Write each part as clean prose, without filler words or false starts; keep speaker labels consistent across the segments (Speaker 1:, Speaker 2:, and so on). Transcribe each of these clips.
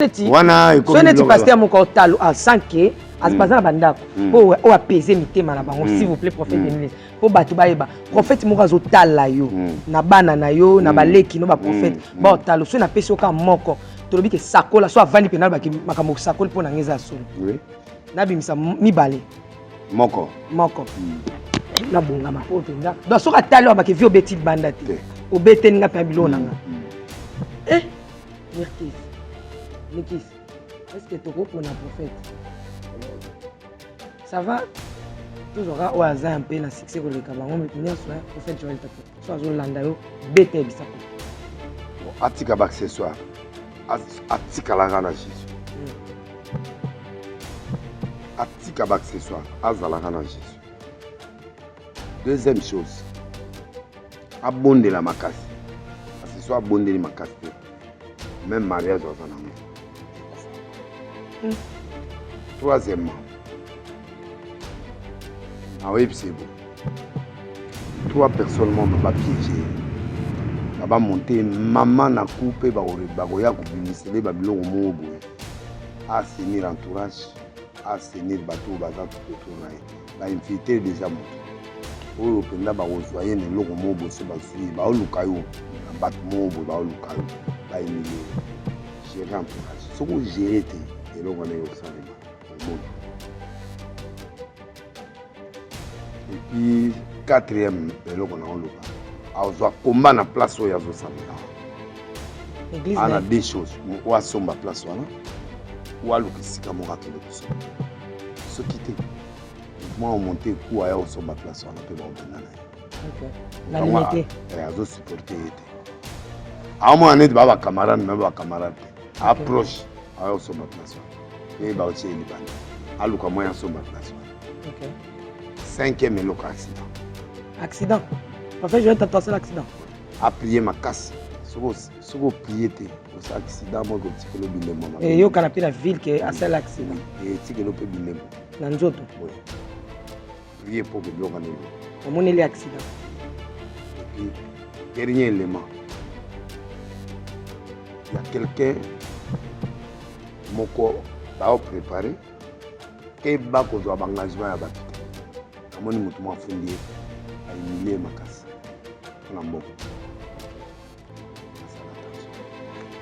Speaker 1: Soneti pasteur moko talo à 100K as bazana bandako po o apaiser mitema na bango s'il vous plaît prophète Denise po batu baeba prophète moko azotala yo na bana na yo na baleki no ba prophète ba talo so na pesi oka moko tolobi ke sakola so avandi penal ba makambo sakola po na ngeza solo oui na bimisa mibale
Speaker 2: moko
Speaker 1: na bonga ma po penza do so ka talo ba ke vi obeti banda te obete nga pa bilona nga merci Nikis, est-ce que tu comprends un prophète? Ça va? Toujours au hasard un peu dans succès pour le cabaret, mais tu n'as pas prophète Joël Tapo. Soit je l'anda yo, bête bisa.
Speaker 2: Atika accessoire. Atika la rana Jésus. Atika accessoire. Azala rana Jésus. Deuxième chose. Abonder la makasi. Accessoire abonder la makasi. Même mariage dans un amour. Troisièmement, oui, c'est bon. Toi, personnellement, je vais piéger. Je vais monter. Maman n'a coupé, je vais couper, Babylon au mot. Assainir l'entourage, assainir le bateau, je vais infiltrer déjà mon tour. Oh, je vais rejoindre les gens au mot, je vais gérer l'entourage. Ce que gérer, et là, on est au sein de moi. Et puis, quatrième, et là, on a un local. On a combat dans la place où il y a on a deux choses. On a somba place où on a l'occupation de ce qui était. Moi, on monte coup à somba place où on a pu
Speaker 1: la limité.
Speaker 2: On a supporté. À un moment donné, on a des camarades, même des camarades. Approche. Alors, somba place où on a pu alors que moi, je suis en place. Cinquième, le accident.
Speaker 1: Accident? Parfait, je vais t'attention l'accident.
Speaker 2: A prier ma casse. Si vous priez, c'est accident, moi, je vais vous dire.
Speaker 1: Et il y a la ville qui a fait l'accident.
Speaker 2: Et si vous avez dit,
Speaker 1: dans nous autres.
Speaker 2: Oui. Priez pour que vous ayez
Speaker 1: comment est l'accident?
Speaker 2: Et puis, dernier élément. Il y a quelqu'un mon corps va préparer et va causer un engagement à battre. Comment nous montons fondé à humilier ma casse. On a bon.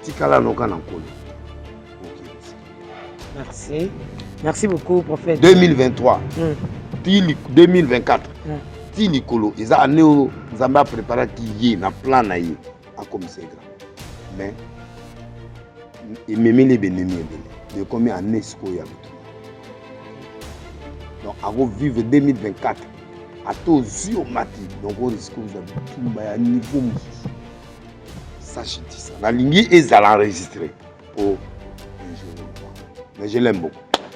Speaker 2: Tikala no kana nkolo.
Speaker 1: Merci. Merci beaucoup prophète.
Speaker 2: 2023. 2024. Tilikolo, ils ont année où Zamba préparé qui y na plan na y a comme c'est grand. Mais il me met les bénémis de combien années ce qu'il y a. Donc à vivre 2024 à tous yeux mati donc on risque vous avez tout à niveau ça je dis ça la ligne est à l'enregistrer pour un jour mais je l'aime beaucoup.